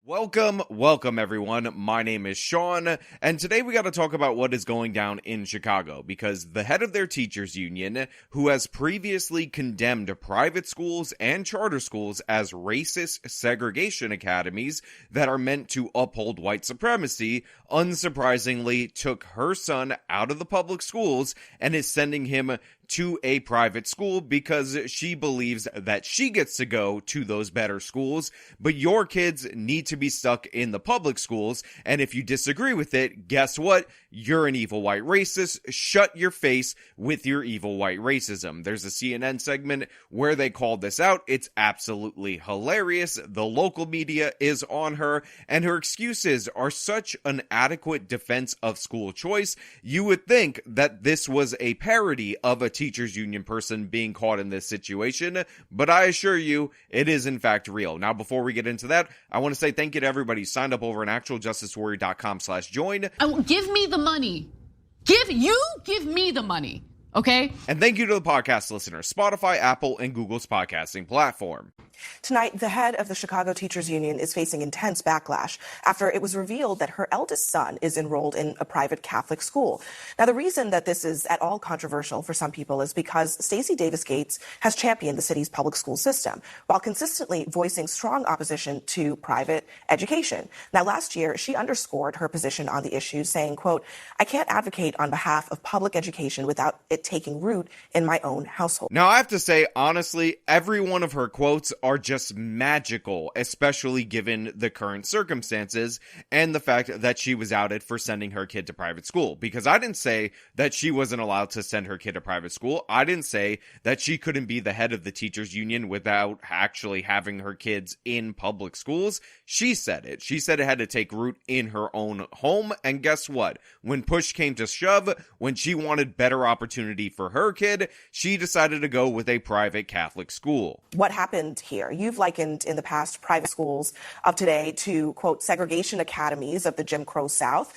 Welcome everyone. My name is Sean, and today we got to talk about what is going down in Chicago, because the head of their teachers union, who has previously condemned private schools and charter schools as racist segregation academies that are meant to uphold white supremacy, unsurprisingly took her son out of the public schools and is sending him to a private school because she believes that she gets to go to those better schools, but your kids need to be stuck in the public schools, and if you disagree with it, guess what? You're an evil white racist. Shut your face with your evil white racism. There's a CNN segment where they called this out. It's absolutely hilarious. The local media is on her, and her excuses are such an adequate defense of school choice. You would think that this was a parody of a teachers union person being caught in this situation, but I assure you it is in fact real. Now, before we get into that, I want to say thank you to everybody who signed up over on actualjusticewarrior.com/join. Give me the money. Give me the money. Okay? And thank you to the podcast listeners, Spotify, Apple, and Google's podcasting platform. Tonight, the head of the Chicago Teachers Union is facing intense backlash after it was revealed that her eldest son is enrolled in a private Catholic school. Now, the reason that this is at all controversial for some people is because Stacy Davis Gates has championed the city's public school system while consistently voicing strong opposition to private education. Now, last year, she underscored her position on the issue, saying, quote, "I can't advocate on behalf of public education without it taking root in my own household." Now, I have to say, honestly, every one of her quotes are just magical, especially given the current circumstances and the fact that she was outed for sending her kid to private school. Because I didn't say that she wasn't allowed to send her kid to private school. I didn't say that she couldn't be the head of the teachers union without actually having her kids in public schools. She said it. She said it had to take root in her own home. And guess what? When push came to shove, when she wanted better opportunity for her kid, she decided to go with a private Catholic school. What happened here? You've likened in the past private schools of today to, quote, segregation academies of the Jim Crow South.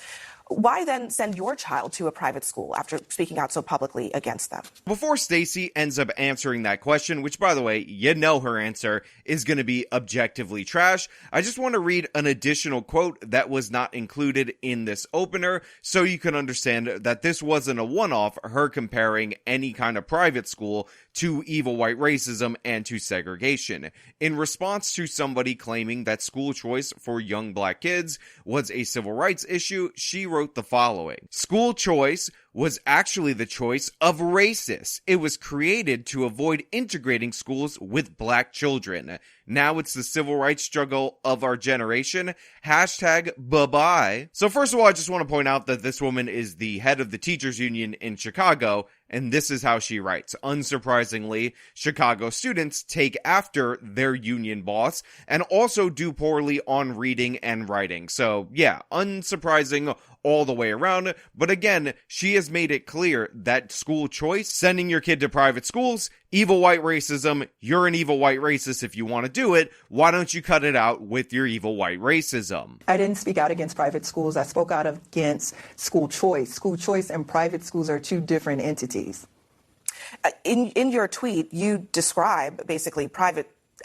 Why then send your child to a private school after speaking out so publicly against them? Before Stacy ends up answering that question, which, by the way, you know her answer is going to be objectively trash, I just want to read an additional quote that was not included in this opener so you can understand that this wasn't a one-off, her comparing any kind of private school to evil white racism and to segregation. In response to somebody claiming that school choice for young black kids was a civil rights issue, she wrote the following: "School choice was actually the choice of racists. It was created to avoid integrating schools with black children. Now it's the civil rights struggle of our generation. Hashtag bye-bye." So first of all, I just want to point out that this woman is the head of the teachers union in Chicago, and this is how she writes. Unsurprisingly, Chicago students take after their union boss and also do poorly on reading and writing. So yeah, unsurprising all the way around. But again, she has made it clear that school choice, sending your kid to private schools, evil white racism, you're an evil white racist if you want to do it. Why don't you cut it out with your evil white racism? I didn't speak out against private schools. I spoke out against school choice. School choice and private schools are two different entities. In your tweet, you describe basically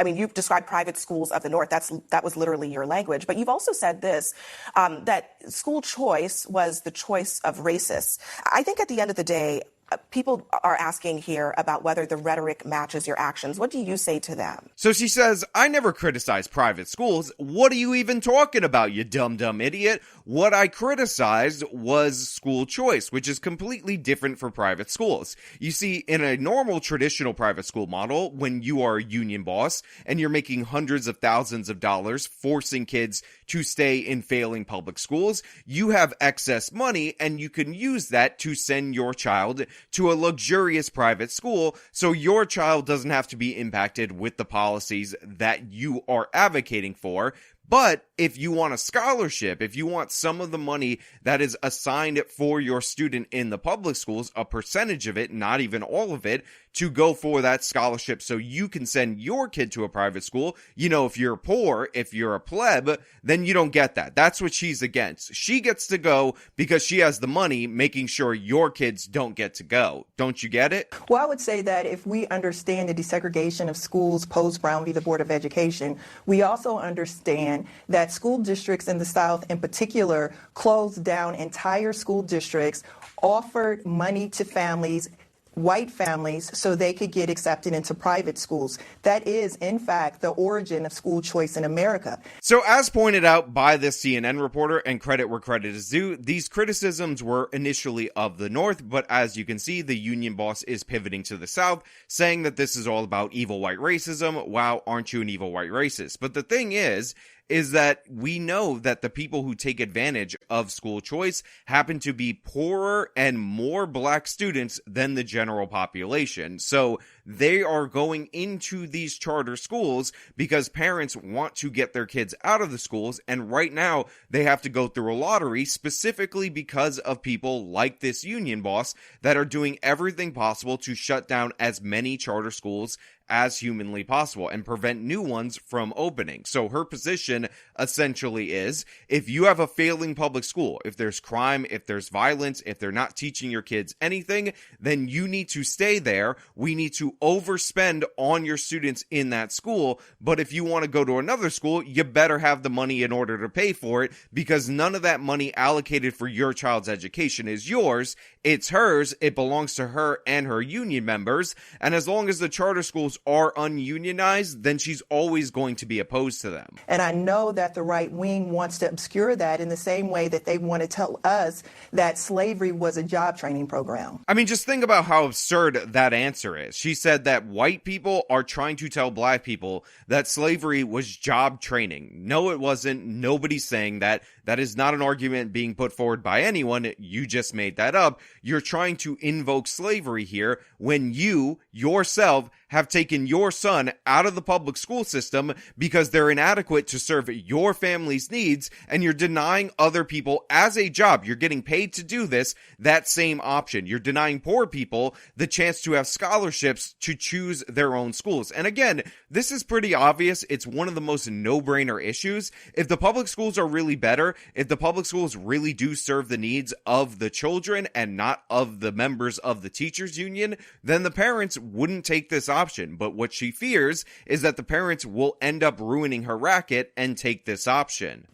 you've described private schools of the North. That was literally your language. But you've also said this, that school choice was the choice of racists. I think at the end of the day, people are asking here about whether the rhetoric matches your actions. What do you say to them? So she says, "I never criticized private schools. What are you even talking about, you dumb idiot? What I criticized was school choice, which is completely different for private schools. You see, in a normal traditional private school model, when you are a union boss and you're making hundreds of thousands of dollars forcing kids to stay in failing public schools, you have excess money and you can use that to send your child to a luxurious private school so your child doesn't have to be impacted with the policies that you are advocating for. But if you want a scholarship, if you want some of the money that is assigned for your student in the public schools, a percentage of it, not even all of it, to go for that scholarship so you can send your kid to a private school. You know, if you're poor, if you're a pleb, then you don't get that. That's what she's against. She gets to go because she has the money, making sure your kids don't get to go. Don't you get it? Well, I would say that if we understand the desegregation of schools post-Brown v. the Board of Education, we also understand that school districts in the South in particular closed down entire school districts, offered money to families, white families, so they could get accepted into private schools. That is, in fact, the origin of school choice in America. So as pointed out by this CNN reporter, and credit where credit is due, these criticisms were initially of the North, but as you can see, the union boss is pivoting to the South, saying that this is all about evil white racism. Wow, aren't you an evil white racist? But the thing is that we know that the people who take advantage of school choice happen to be poorer and more black students than the general population. So they are going into these charter schools because parents want to get their kids out of the schools, and right now they have to go through a lottery specifically because of people like this union boss that are doing everything possible to shut down as many charter schools as humanly possible and prevent new ones from opening. So her position essentially is, if you have a failing public school, if there's crime, if there's violence, if they're not teaching your kids anything, then you need to stay there. We need to overspend on your students in that school. But if you want to go to another school, you better have the money in order to pay for it, because none of that money allocated for your child's education is yours. It's hers. It belongs to her and her union members. And as long as the charter schools are ununionized, then she's always going to be opposed to them. And I know that the right wing wants to obscure that in the same way that they want to tell us that slavery was a job training program. I mean, just think about how absurd that answer is. She said that white people are trying to tell black people that slavery was job training. No, it wasn't. Nobody's saying that. That is not an argument being put forward by anyone. You just made that up. You're trying to invoke slavery here when you, yourself, have taken your son out of the public school system because they're inadequate to serve your family's needs, and you're denying other people as a job. You're getting paid to do this, that same option. You're denying poor people the chance to have scholarships to choose their own schools. And again, this is pretty obvious. It's one of the most no-brainer issues. If the public schools are really better, if the public schools really do serve the needs of the children and not of the members of the teachers union, then the parents wouldn't take this option. But what she fears is that the parents will end up ruining her racket and take this option.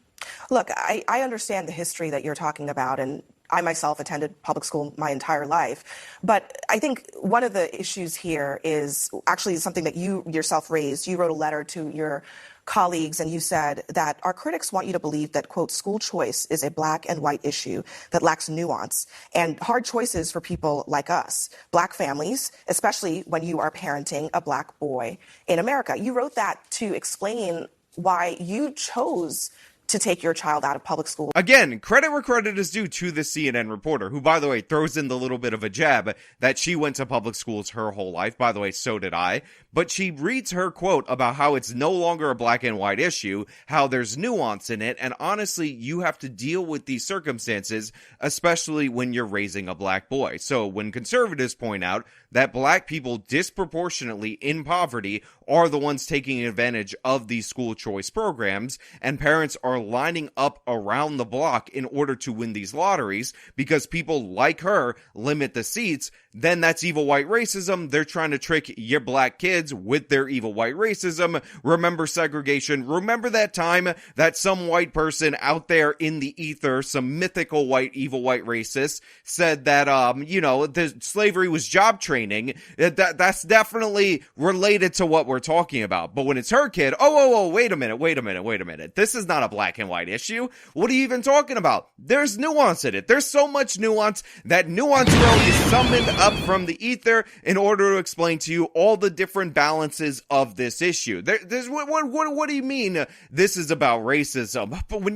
Look, I understand the history that you're talking about, and I myself attended public school my entire life. But I think one of the issues here is actually something that you yourself raised. You wrote a letter to your colleagues, and you said that our critics want you to believe that, quote, school choice is a black and white issue that lacks nuance and hard choices for people like us, black families, especially when you are parenting a black boy in America. You wrote that to explain why you chose to take your child out of public school. Again, credit where credit is due to the CNN reporter, who, by the way, throws in the little bit of a jab that she went to public schools her whole life. By the way, so did I. But she reads her quote about how it's no longer a black and white issue, how there's nuance in it, and honestly, you have to deal with these circumstances, especially when you're raising a black boy. So when conservatives point out that black people disproportionately in poverty are the ones taking advantage of these school choice programs, and parents are lining up around the block in order to win these lotteries because people like her limit the seats, then that's evil white racism. They're trying to trick your black kids with their evil white racism. Remember segregation. Remember that time that some white person out there in the ether, some mythical white evil white racist, said that the slavery was job training. That's definitely related to what we're talking about. But when it's her kid, wait a minute. This is not a black and white issue. What are you even talking about? There's nuance in it. There's so much nuance that Nuance Girl is summoned up from the ether in order to explain to you all the different balances of this issue. What do you mean this is about racism? But when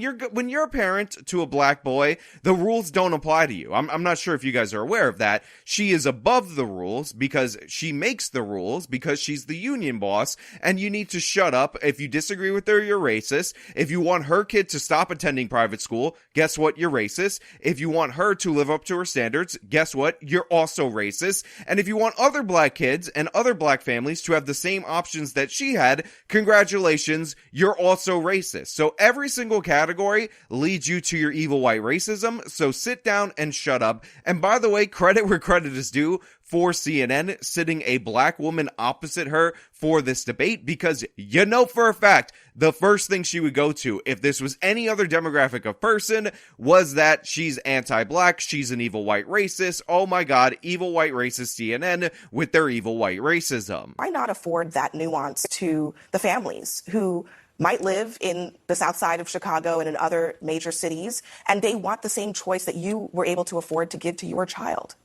you're a parent to a black boy, the rules don't apply to you. I'm not sure if you guys are aware of that. She is above the rules because she makes the rules, because she's the union boss, and you need to shut up. If you disagree with her, you're racist. If you want her kid to stop attending private school, guess what? You're racist. If you want her to live up to her standards, guess what? You're also racist. And if you want other black kids and other black families to have the same options that she had, congratulations, you're also racist. So every single category leads you to your evil white racism. So sit down and shut up. And by the way, credit where credit is due for CNN sitting a black woman opposite her for this debate, because you know for a fact the first thing she would go to if this was any other demographic of person was that she's anti-black, she's an evil white racist. Oh my god, evil white racist CNN with their evil white racism. Why not afford that nuance to the families who might live in the south side of Chicago and in other major cities, and they want the same choice that you were able to afford to give to your child?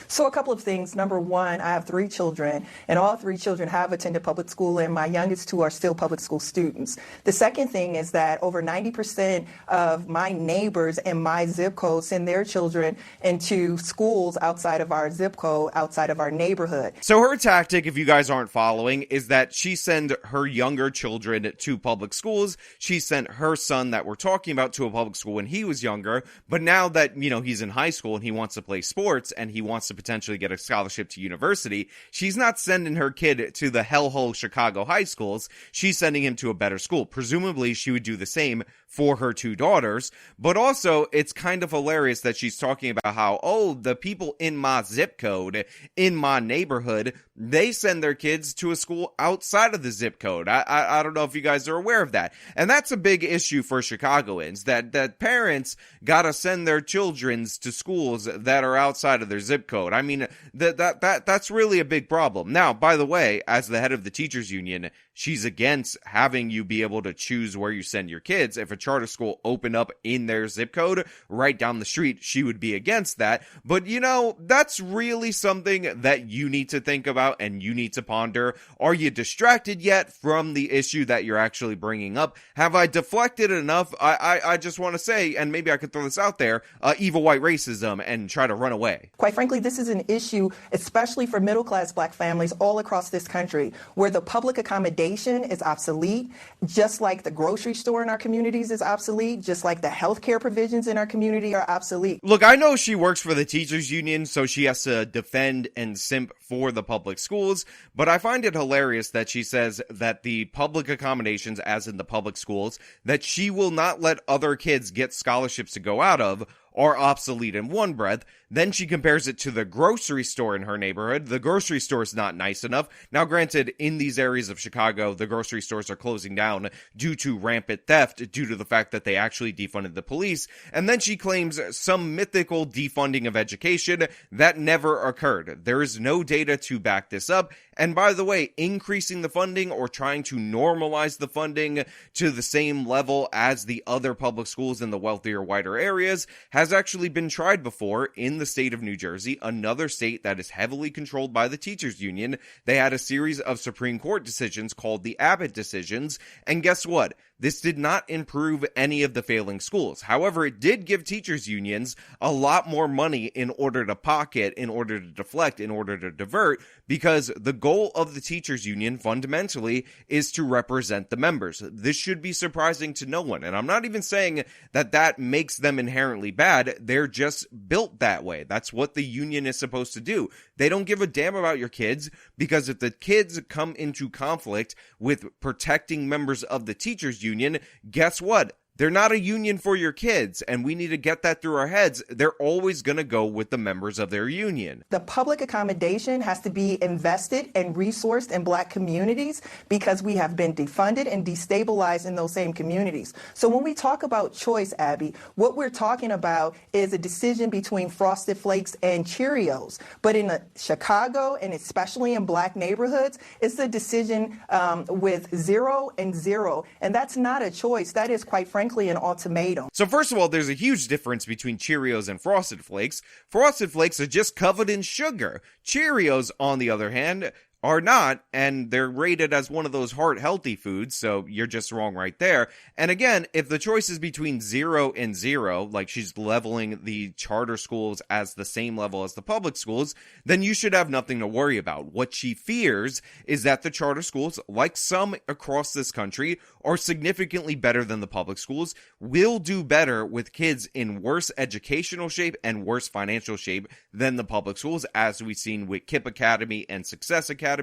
So a couple of things. Number one, I have 3 children, and all 3 children have attended public school, and my youngest 2 are still public school students. The second thing is that over 90% of my neighbors in my zip code send their children into schools outside of our zip code, outside of our neighborhood. So her tactic, if you guys aren't following, is that she sent her younger children to public schools. She sent her son that we're talking about to a public school when he was younger, but now that, you know, he's in high school and he wants to play sports and he wants to potentially get a scholarship to university, she's not sending her kid to the hellhole Chicago high schools. She's sending him to a better school. Presumably, she would do the same for her 2 daughters. But also, it's kind of hilarious that she's talking about how, oh, the people in my zip code, in my neighborhood, they send their kids to a school outside of the zip code. I don't know if you guys are aware of that. And that's a big issue for Chicagoans, that parents gotta send their children to schools that are outside of their zip code. I mean, that's really a big problem. Now, by the way, as the head of the teachers union, she's against having you be able to choose where you send your kids. If a charter school opened up in their zip code right down the street, she would be against that. But, you know, that's really something that you need to think about and you need to ponder. Are you distracted yet from the issue that you're actually bringing up? Have I deflected enough? I just want to say, and maybe I could throw this out there, evil white racism and try to run away. Quite frankly, this is an issue, especially for middle-class black families all across this country, where the public accommodation is obsolete, just like the grocery store in our communities is obsolete, just like the healthcare provisions in our community are obsolete. Look, I know she works for the teachers union, so she has to defend and simp for the public schools, but I find it hilarious that she says that the public accommodations, as in the public schools, that she will not let other kids get scholarships to go out of, are obsolete in one breath. Then she compares it to the grocery store in her neighborhood. The grocery store is not nice enough. Now, granted, in these areas of Chicago, the grocery stores are closing down due to rampant theft, due to the fact that they actually defunded the police. And then she claims some mythical defunding of education that never occurred. There is no data to back this up. And by the way, increasing the funding or trying to normalize the funding to the same level as the other public schools in the wealthier, whiter areas has actually been tried before in the state of New Jersey, another state that is heavily controlled by the teachers union. They had a series of Supreme Court decisions called the Abbott decisions, and guess what? This did not improve any of the failing schools. However, it did give teachers unions a lot more money in order to pocket, in order to deflect, in order to divert, because the goal of the teachers union fundamentally is to represent the members. This should be surprising to no one. And I'm not even saying that that makes them inherently bad. They're just built that way. That's what the union is supposed to do. They don't give a damn about your kids, because if the kids come into conflict with protecting members of the teachers union, guess what? They're not a union for your kids, and we need to get that through our heads. They're always going to go with the members of their union. The public accommodation has to be invested and resourced in black communities, because we have been defunded and destabilized in those same communities. So when we talk about choice, Abby, what we're talking about is a decision between Frosted Flakes and Cheerios. But in Chicago, and especially in black neighborhoods, it's a decision with 0 and 0. And that's not a choice. That is, quite frankly, an ultimatum. So first of all, there's a huge difference between Cheerios and Frosted Flakes. Frosted Flakes are just covered in sugar. Cheerios, on the other hand, are not, and they're rated as one of those heart-healthy foods, so you're just wrong right there. And again, if the choice is between 0 and 0, like she's leveling the charter schools as the same level as the public schools, then you should have nothing to worry about. What she fears is that the charter schools, like some across this country, are significantly better than the public schools, will do better with kids in worse educational shape and worse financial shape than the public schools, as we've seen with KIPP Academy and Success Academy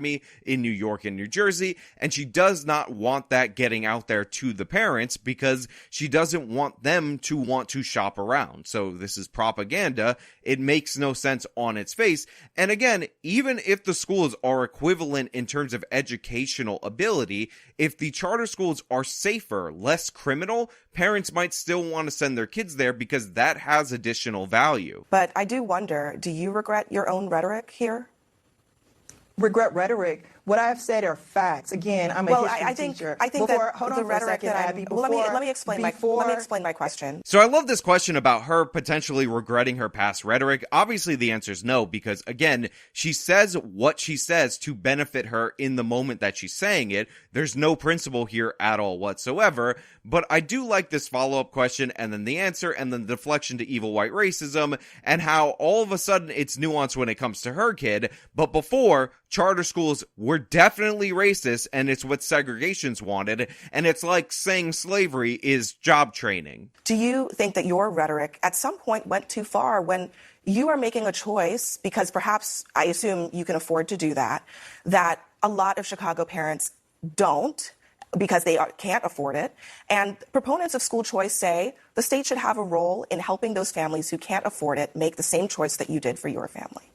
in New York and New Jersey. And she does not want that getting out there to the parents because she doesn't want them to want to shop around. So this is propaganda. It makes no sense on its face. And again, even if the schools are equivalent in terms of educational ability, if the charter schools are safer, less criminal, parents might still want to send their kids there because that has additional value. But I do wonder, do you regret your own rhetoric here? Regret rhetoric. What I've said are facts. Again, I'm a history teacher. I think that hold the on for a rhetoric second, that Abby. let me explain my question. So I love this question about her potentially regretting her past rhetoric. Obviously, the answer is no, because again, she says what she says to benefit her in the moment that she's saying it. There's no principle here at all whatsoever. But I do like this follow-up question and then the answer and then the deflection to evil white racism and how all of a sudden it's nuanced when it comes to her kid. But before, charter schools were definitely racist, and it's what segregations wanted, and it's like saying slavery is job training. Do you think that your rhetoric at some point went too far when you are making a choice, because perhaps, I assume you can afford to do that a lot of Chicago parents don't, because they can't afford it. And proponents of school choice say the state should have a role in helping those families who can't afford it make the same choice that you did for your family.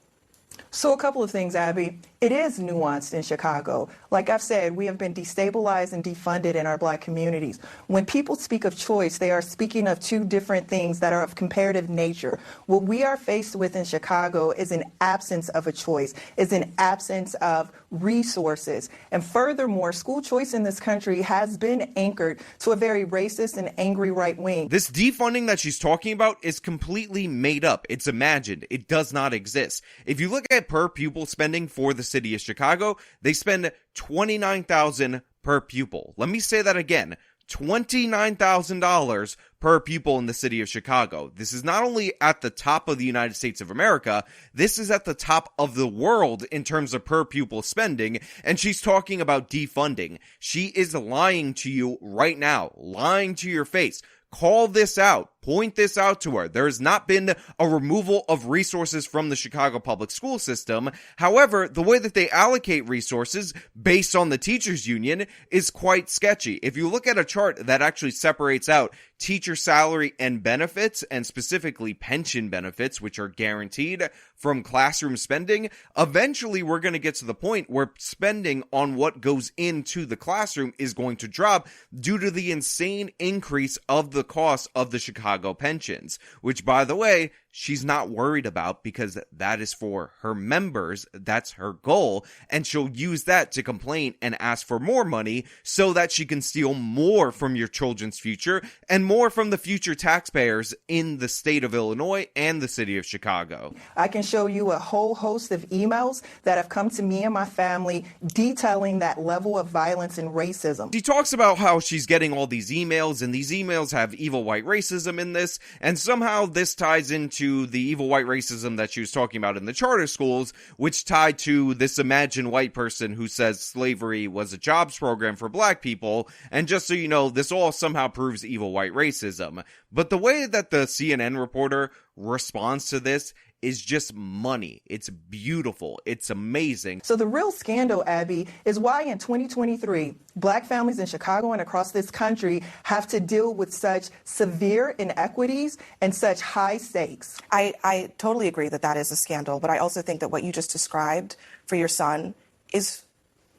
So a couple of things, Abby. It is nuanced in Chicago. Like I've said, we have been destabilized and defunded in our Black communities. When people speak of choice, they are speaking of two different things that are of comparative nature. What we are faced with in Chicago is an absence of a choice, is an absence of resources. And furthermore, school choice in this country has been anchored to a very racist and angry right wing. This defunding that she's talking about is completely made up. It's imagined. It does not exist. If you look at per pupil spending for the city of Chicago, they spend $29,000 per pupil. Let me say that again. $29,000 per pupil in the city of Chicago. This is not only at the top of the United States of America, this is at the top of the world in terms of per pupil spending, and she's talking about defunding. She is lying to you right now, lying to your face. Call this out. Point this out to her. There has not been a removal of resources from the Chicago public school system. However, the way that they allocate resources based on the teachers union is quite sketchy. If you look at a chart that actually separates out teacher salary and benefits, and specifically pension benefits, which are guaranteed, from classroom spending, eventually we're going to get to the point where spending on what goes into the classroom is going to drop due to the insane increase of the cost of the Chicago pensions, which, by the way, she's not worried about because that is for her members. That's her goal. And she'll use that to complain and ask for more money so that she can steal more from your children's future and more from the future taxpayers in the state of Illinois and the city of Chicago. I can show you a whole host of emails that have come to me and my family detailing that level of violence and racism. She talks about how she's getting all these emails, and these emails have evil white racism in this, and somehow this ties into the evil white racism that she was talking about in the charter schools, which tied to this imagined white person who says slavery was a jobs program for Black people. And just so you know, this all somehow proves evil white racism. But the way that the CNN reporter responds to this is just money. It's beautiful. It's amazing. So the real scandal, Abby, is why in 2023, Black families in Chicago and across this country have to deal with such severe inequities and such high stakes. I totally agree that that is a scandal, but I also think that what you just described for your son is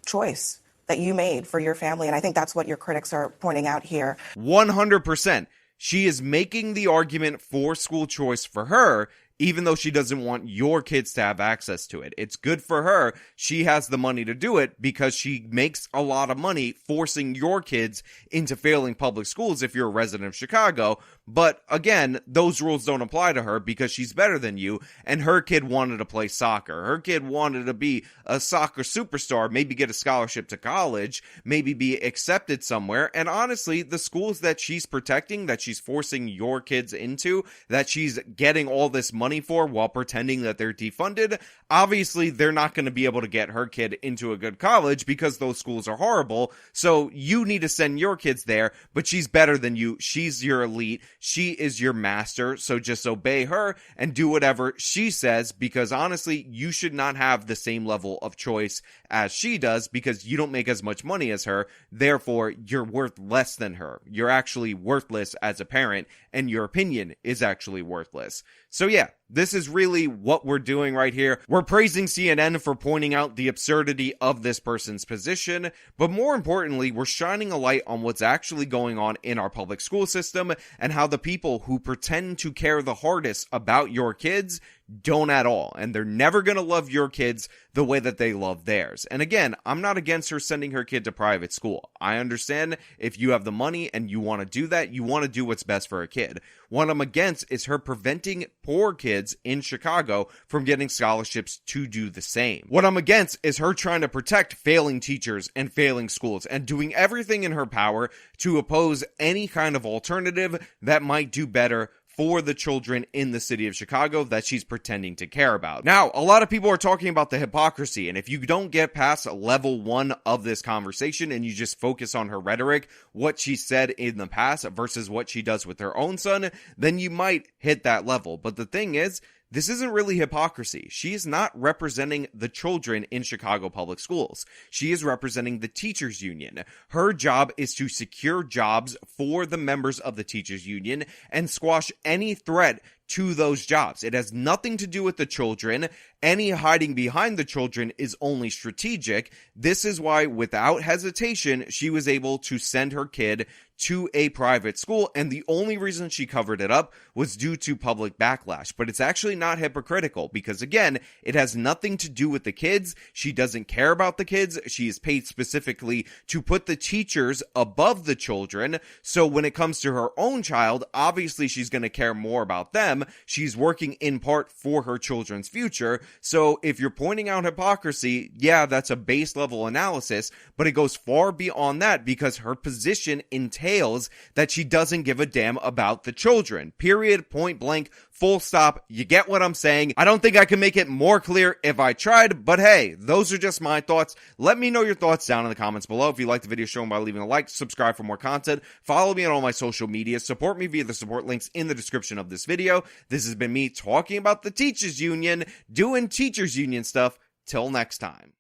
choice that you made for your family, and I think that's what your critics are pointing out here. 100%. She is making the argument for school choice for her. even though she doesn't want your kids to have access to it. It's good for her. She has the money to do it because she makes a lot of money forcing your kids into failing public schools if you're a resident of Chicago. But again, those rules don't apply to her because she's better than you, and her kid wanted to play soccer. Her kid wanted to be a soccer superstar, maybe get a scholarship to college, maybe be accepted somewhere. And honestly, the schools that she's protecting, that she's forcing your kids into, that she's getting all this money for while pretending that they're defunded, obviously they're not going to be able to get her kid into a good college because those schools are horrible. So you need to send your kids there, but she's better than you. She's your elite. She is your master. So just obey her and do whatever she says, because honestly, you should not have the same level of choice as she does because you don't make as much money as her. Therefore, you're worth less than her. You're actually worthless as a parent, and your opinion is actually worthless. So yeah, this is really what we're doing right here. We're praising CNN for pointing out the absurdity of this person's position, but more importantly, we're shining a light on what's actually going on in our public school system and how the people who pretend to care the hardest about your kids don't at all, and they're never going to love your kids the way that they love theirs. And again, I'm not against her sending her kid to private school. I understand if you have the money and you want to do that, you want to do what's best for a kid. What I'm against is her preventing poor kids in Chicago from getting scholarships to do the same. What I'm against is her trying to protect failing teachers and failing schools and doing everything in her power to oppose any kind of alternative that might do better for the children in the city of Chicago that she's pretending to care about. Now, a lot of people are talking about the hypocrisy, and if you don't get past level 1 of this conversation and you just focus on her rhetoric, what she said in the past versus what she does with her own son, then you might hit that level. But the thing is, this isn't really hypocrisy. She is not representing the children in Chicago public schools. She is representing the teachers union. Her job is to secure jobs for the members of the teachers union and squash any threat to those jobs. It has nothing to do with the children. Any hiding behind the children is only strategic. This is why, without hesitation, she was able to send her kid to a private school, and the only reason she covered it up was due to public backlash. But it's actually not hypocritical because, again, it has nothing to do with the kids. She doesn't care about the kids. She is paid specifically to put the teachers above the children. So when it comes to her own child, obviously she's going to care more about them. She's working in part for her children's future. So if you're pointing out hypocrisy, yeah, that's a base level analysis, but it goes far beyond that because her position entails that she doesn't give a damn about the children. Period, point blank, full stop. You get what I'm saying? I don't think I can make it more clear if I tried, but hey, those are just my thoughts. Let me know your thoughts down in the comments below. If you like the video, show them by leaving a like, subscribe for more content, follow me on all my social media, support me via the support links in the description of this video. This has been me talking about the teachers union, doing teachers union stuff. Till next time.